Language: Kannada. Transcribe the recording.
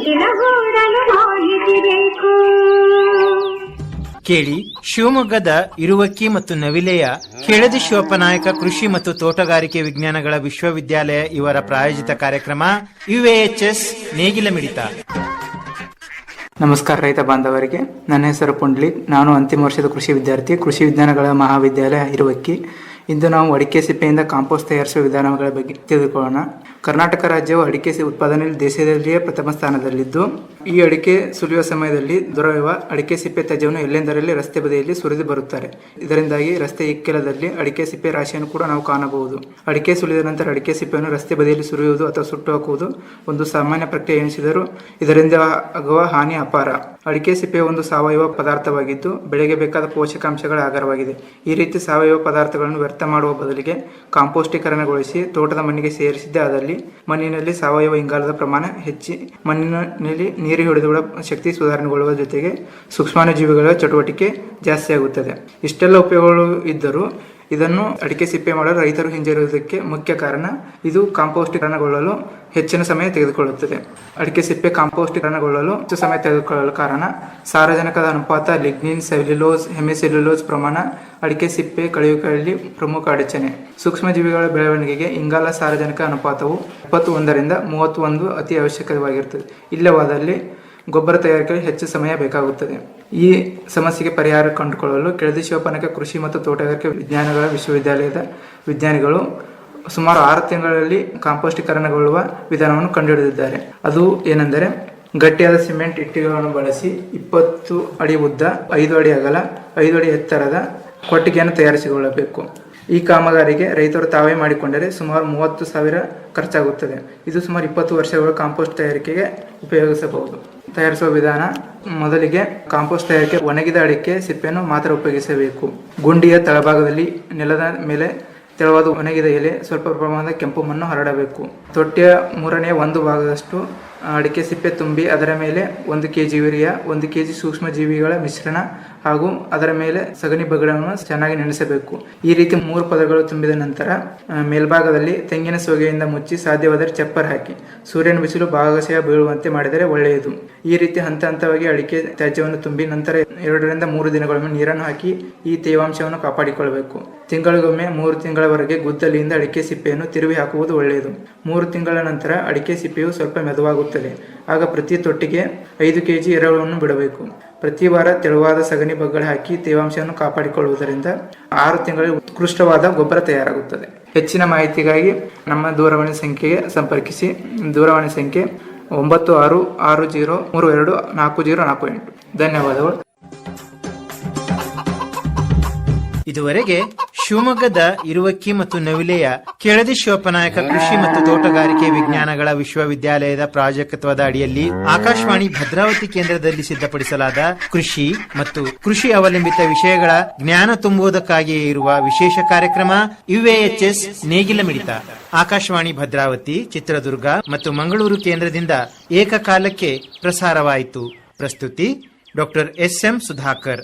ಮಿಗಿಲಗೂಡಲು ಮಾಹಿತಿ ಬೇಕು. ಕೇಳಿ, ಶಿವಮೊಗ್ಗದ ಇರುವಕ್ಕಿ ಮತ್ತು ನವಿಲೆಯ ಕೆಳದಿ ಶಿವಪ್ಪನಾಯಕ ಕೃಷಿ ಮತ್ತು ತೋಟಗಾರಿಕೆ ವಿಜ್ಞಾನಗಳ ವಿಶ್ವವಿದ್ಯಾಲಯ ಇವರ ಪ್ರಾಯೋಜಿತ ಕಾರ್ಯಕ್ರಮ UAHS ನೇಗಿಲ ಮಿಡಿತ. ನಮಸ್ಕಾರ ರೈತ ಬಾಂಧವರಿಗೆ, ನನ್ನ ಹೆಸರು ಪುಂಡ್ಲಿಕ್. ನಾನು ಅಂತಿಮ ವರ್ಷದ ಕೃಷಿ ವಿದ್ಯಾರ್ಥಿ, ಕೃಷಿ ವಿಜ್ಞಾನಗಳ ಮಹಾವಿದ್ಯಾಲಯ ಇರುವಕ್ಕಿ. ಇಂದು ನಾವು ಅಡಿಕೆ ಸಿಪ್ಪೆಯಿಂದ ಕಾಂಪೋಸ್ಟ್ ತಯಾರಿಸುವ ವಿಧಾನಗಳ ಬಗ್ಗೆ ತಿಳಿದುಕೊಳ್ಳೋಣ. ಕರ್ನಾಟಕ ರಾಜ್ಯವು ಅಡಿಕೆ ಉತ್ಪಾದನೆಯಲ್ಲಿ ದೇಶದಲ್ಲಿಯೇ ಪ್ರಥಮ ಸ್ಥಾನದಲ್ಲಿದ್ದು, ಈ ಅಡಿಕೆ ಸುಲಿಯುವ ಸಮಯದಲ್ಲಿ ದೊರೆಯುವ ಅಡಿಕೆ ಸಿಪ್ಪೆ ತ್ಯಾಜ್ಯವನ್ನು ಎಲ್ಲೆಂದರಲ್ಲಿ ರಸ್ತೆ ಬದಿಯಲ್ಲಿ ಸುರಿದು ಬರುತ್ತಾರೆ. ಇದರಿಂದಾಗಿ ರಸ್ತೆ ಇಕ್ಕೆಲದಲ್ಲಿ ಅಡಿಕೆ ಸಿಪ್ಪೆ ರಾಶಿಯನ್ನು ಕೂಡ ನಾವು ಕಾಣಬಹುದು. ಅಡಿಕೆ ಸುಲಿದ ನಂತರ ಅಡಿಕೆ ಸಿಪ್ಪೆಯನ್ನು ರಸ್ತೆ ಬದಿಯಲ್ಲಿ ಸುರಿಯುವುದು ಅಥವಾ ಸುಟ್ಟು ಹಾಕುವುದು ಒಂದು ಸಾಮಾನ್ಯ ಪ್ರಕ್ರಿಯೆ ಎನಿಸಿದರೂ ಇದರಿಂದ ಆಗುವ ಹಾನಿ ಅಪಾರ. ಅಡಿಕೆ ಸಿಪ್ಪೆ ಒಂದು ಸಾವಯವ ಪದಾರ್ಥವಾಗಿದ್ದು ಬೆಳೆಗೆ ಬೇಕಾದ ಪೋಷಕಾಂಶಗಳ ಆಗರವಾಗಿದೆ. ಈ ರೀತಿ ಸಾವಯವ ಪದಾರ್ಥಗಳನ್ನು ವ್ಯರ್ಥ ಮಾಡುವ ಬದಲಿಗೆ ಕಾಂಪೋಸ್ಟೀಕರಣಗೊಳಿಸಿ ತೋಟದ ಮಣ್ಣಿಗೆ ಸೇರಿಸಿದ್ದೇ ಆದಲ್ಲಿ ಮಣ್ಣಿನಲ್ಲಿ ಸಾವಯವ ಇಂಗಾಲದ ಪ್ರಮಾಣ ಹೆಚ್ಚಿ ಮಣ್ಣಿನಲ್ಲಿ ನೀರು ಹಿಡಿದುಕೊಳ್ಳುವ ಶಕ್ತಿ ಸುಧಾರಣೆಗೊಳ್ಳುವ ಜೊತೆಗೆ ಸೂಕ್ಷ್ಮಾಣುಜೀವಿಗಳ ಚಟುವಟಿಕೆ ಜಾಸ್ತಿ ಆಗುತ್ತದೆ. ಇಷ್ಟೆಲ್ಲ ಉಪಯೋಗಗಳು ಇದ್ದರೂ ಇದನ್ನು ಅಡಿಕೆ ಸಿಪ್ಪೆ ಮಾಡಲು ರೈತರು ಹಿಂಜರಿಯುವುದಕ್ಕೆ ಮುಖ್ಯ ಕಾರಣ ಇದು ಕಾಂಪೋಸ್ಟೀಕರಣಗೊಳ್ಳಲು ಹೆಚ್ಚಿನ ಸಮಯ ತೆಗೆದುಕೊಳ್ಳುತ್ತದೆ. ಅಡಿಕೆ ಸಿಪ್ಪೆ ಕಾಂಪೋಸ್ಟೀಕರಣಗೊಳ್ಳಲು ಹೆಚ್ಚು ಸಮಯ ತೆಗೆದುಕೊಳ್ಳಲು ಕಾರಣ ಸಾರಜನಕದ ಅನುಪಾತ, ಲಿಗ್ನಿನ್, ಸೆಲ್ಯುಲೋಸ್, ಹೆಮಿಸೆಲ್ಯುಲೋಸ್ ಪ್ರಮಾಣ ಅಡಿಕೆ ಸಿಪ್ಪೆ ಕಳೆಯುವಿಕೆಯಲ್ಲಿ ಪ್ರಮುಖ ಅಡಚಣೆ. ಸೂಕ್ಷ್ಮಜೀವಿಗಳ ಬೆಳವಣಿಗೆಗೆ ಇಂಗಾಲ ಸಾರಜನಕ ಅನುಪಾತವು 21ರಿಂದ 31 ಅತಿ ಅವಶ್ಯಕವಾಗಿರುತ್ತದೆ. ಇಲ್ಲವಾದಲ್ಲಿ ಗೊಬ್ಬರ ತಯಾರಿಕೆಗೆ ಹೆಚ್ಚು ಸಮಯ ಬೇಕಾಗುತ್ತದೆ. ಈ ಸಮಸ್ಯೆಗೆ ಪರಿಹಾರ ಕಂಡುಕೊಳ್ಳಲು ಕೆಳದಿ ಶಿವಪ್ಪನಾಯಕ ಕೃಷಿ ಮತ್ತು ತೋಟಗಾರಿಕೆ ವಿಜ್ಞಾನಗಳ ವಿಶ್ವವಿದ್ಯಾಲಯದ ವಿಜ್ಞಾನಿಗಳು ಸುಮಾರು 6 ತಿಂಗಳಲ್ಲಿ ಕಾಂಪೋಸ್ಟೀಕರಣಗೊಳ್ಳುವ ವಿಧಾನವನ್ನು ಕಂಡುಹಿಡಿದಿದ್ದಾರೆ. ಅದು ಏನೆಂದರೆ, ಗಟ್ಟಿಯಾದ ಸಿಮೆಂಟ್ ಇಟ್ಟಿಗೆಗಳನ್ನು ಬಳಸಿ 20 ಅಡಿ ಉದ್ದ, 5 ಅಡಿ ಅಗಲ, 5 ಅಡಿ ಎತ್ತರದ ಕೊಟ್ಟಿಗೆಯನ್ನು ತಯಾರಿಸಿಕೊಳ್ಳಬೇಕು. ಈ ಕಾಮಗಾರಿಗೆ ರೈತರು ತಾವೇ ಮಾಡಿಕೊಂಡರೆ ಸುಮಾರು 30,000 ಖರ್ಚಾಗುತ್ತದೆ. ಇದು ಸುಮಾರು 20 ವರ್ಷಗಳ ಕಾಂಪೋಸ್ಟ್ ತಯಾರಿಕೆಗೆ ಉಪಯೋಗಿಸಬಹುದು. ತಯಾರಿಸುವ ವಿಧಾನ: ಮೊದಲಿಗೆ ಕಾಂಪೋಸ್ಟ್ ತಯಾರಿಕೆ ಒಣಗಿದ ಅಡಿಕೆ ಸಿಪ್ಪೆಯನ್ನು ಮಾತ್ರ ಉಪಯೋಗಿಸಬೇಕು. ಗುಂಡಿಯ ತಳಭಾಗದಲ್ಲಿ ನೆಲದ ಮೇಲೆ ತೆಳುವಾದ ಒಣಗಿದ ಎಲೆ, ಸ್ವಲ್ಪ ಪ್ರಮಾಣದ ಕೆಂಪು ಮಣ್ಣು ಹರಡಬೇಕು. ತೊಟ್ಟಿಯ 1/3 ಭಾಗದಷ್ಟು ಅಡಿಕೆ ಸಿಪ್ಪೆ ತುಂಬಿ ಅದರ ಮೇಲೆ 1 kg ಯೂರಿಯಾ, 1 kg ಸೂಕ್ಷ್ಮ ಜೀವಿಗಳ ಮಿಶ್ರಣ ಹಾಗೂ ಅದರ ಮೇಲೆ ಸಗಣಿ ಬಗಡನ್ನು ಚೆನ್ನಾಗಿ ನೆನೆಸಬೇಕು. ಈ ರೀತಿ 3 ಪದಗಳು ತುಂಬಿದ ನಂತರ ಮೇಲ್ಭಾಗದಲ್ಲಿ ತೆಂಗಿನ ಸೋಗೆಯಿಂದ ಮುಚ್ಚಿ ಸಾಧ್ಯವಾದರೆ ಚಪ್ಪರ್ ಹಾಕಿ ಸೂರ್ಯನ ಬಿಸಿಲು ಭಾಗಶಃ ಬೀಳುವಂತೆ ಮಾಡಿದರೆ ಒಳ್ಳೆಯದು. ಈ ರೀತಿ ಹಂತ ಹಂತವಾಗಿ ಅಡಿಕೆ ತ್ಯಾಜ್ಯವನ್ನು ತುಂಬಿ ನಂತರ 2ರಿಂದ 3 ದಿನಗೊಮ್ಮೆ ನೀರನ್ನು ಹಾಕಿ ಈ ತೇವಾಂಶವನ್ನು ಕಾಪಾಡಿಕೊಳ್ಳಬೇಕು. ತಿಂಗಳಿಗೊಮ್ಮೆ 3 ತಿಂಗಳವರೆಗೆ ಗುದ್ದಲಿಯಿಂದ ಅಡಿಕೆ ಸಿಪ್ಪೆಯನ್ನು ತಿರುವಿ ಹಾಕುವುದು ಒಳ್ಳೆಯದು. 3 ತಿಂಗಳ ನಂತರ ಅಡಿಕೆ ಸಿಪ್ಪೆಯು ಸ್ವಲ್ಪ ಮೆದುವಾಗುತ್ತದೆ. ಆಗ ಪ್ರತಿ ತೊಟ್ಟಿಗೆ 5 kg ಎರೆಹುಳವನ್ನು ಬಿಡಬೇಕು. ಪ್ರತಿ ವಾರ ತೆಳುವಾದ ಸಗಣಿ ಬಗ್ಗಡೆ ಹಾಕಿ ತೇವಾಂಶವನ್ನು ಕಾಪಾಡಿಕೊಳ್ಳುವುದರಿಂದ 6 ತಿಂಗಳಲ್ಲಿ ಉತ್ಕೃಷ್ಟವಾದ ಗೊಬ್ಬರ ತಯಾರಾಗುತ್ತದೆ. ಹೆಚ್ಚಿನ ಮಾಹಿತಿಗಾಗಿ ನಮ್ಮ ದೂರವಾಣಿ ಸಂಖ್ಯೆಗೆ ಸಂಪರ್ಕಿಸಿ. ದೂರವಾಣಿ ಸಂಖ್ಯೆ 9660324048. ಧನ್ಯವಾದಗಳು. ಇದುವರೆಗೆ ಶಿವಮೊಗ್ಗದ ಇರುವಕ್ಕಿ ಮತ್ತು ನವಿಲೆಯ ಕೆಳದಿ ಶಿವಪ್ಪನಾಯಕ ಕೃಷಿ ಮತ್ತು ತೋಟಗಾರಿಕೆ ವಿಜ್ಞಾನಗಳ ವಿಶ್ವವಿದ್ಯಾಲಯದ ಪ್ರಾಜೆಕ್ಟ್ವದ ಅಡಿಯಲ್ಲಿ ಆಕಾಶವಾಣಿ ಭದ್ರಾವತಿ ಕೇಂದ್ರದಲ್ಲಿ ಸಿದ್ಧಪಡಿಸಲಾದ ಕೃಷಿ ಮತ್ತು ಕೃಷಿ ಅವಲಂಬಿತ ವಿಷಯಗಳ ಜ್ಞಾನ ತುಂಬುವುದಕ್ಕಾಗಿಯೇ ಇರುವ ವಿಶೇಷ ಕಾರ್ಯಕ್ರಮ UAHS ನೇಗಿಲ ಮಿಡಿತ ಆಕಾಶವಾಣಿ ಭದ್ರಾವತಿ, ಚಿತ್ರದುರ್ಗ ಮತ್ತು ಮಂಗಳೂರು ಕೇಂದ್ರದಿಂದ ಏಕಕಾಲಕ್ಕೆ ಪ್ರಸಾರವಾಯಿತು. ಪ್ರಸ್ತುತಿ ಡಾ. SM ಸುಧಾಕರ್.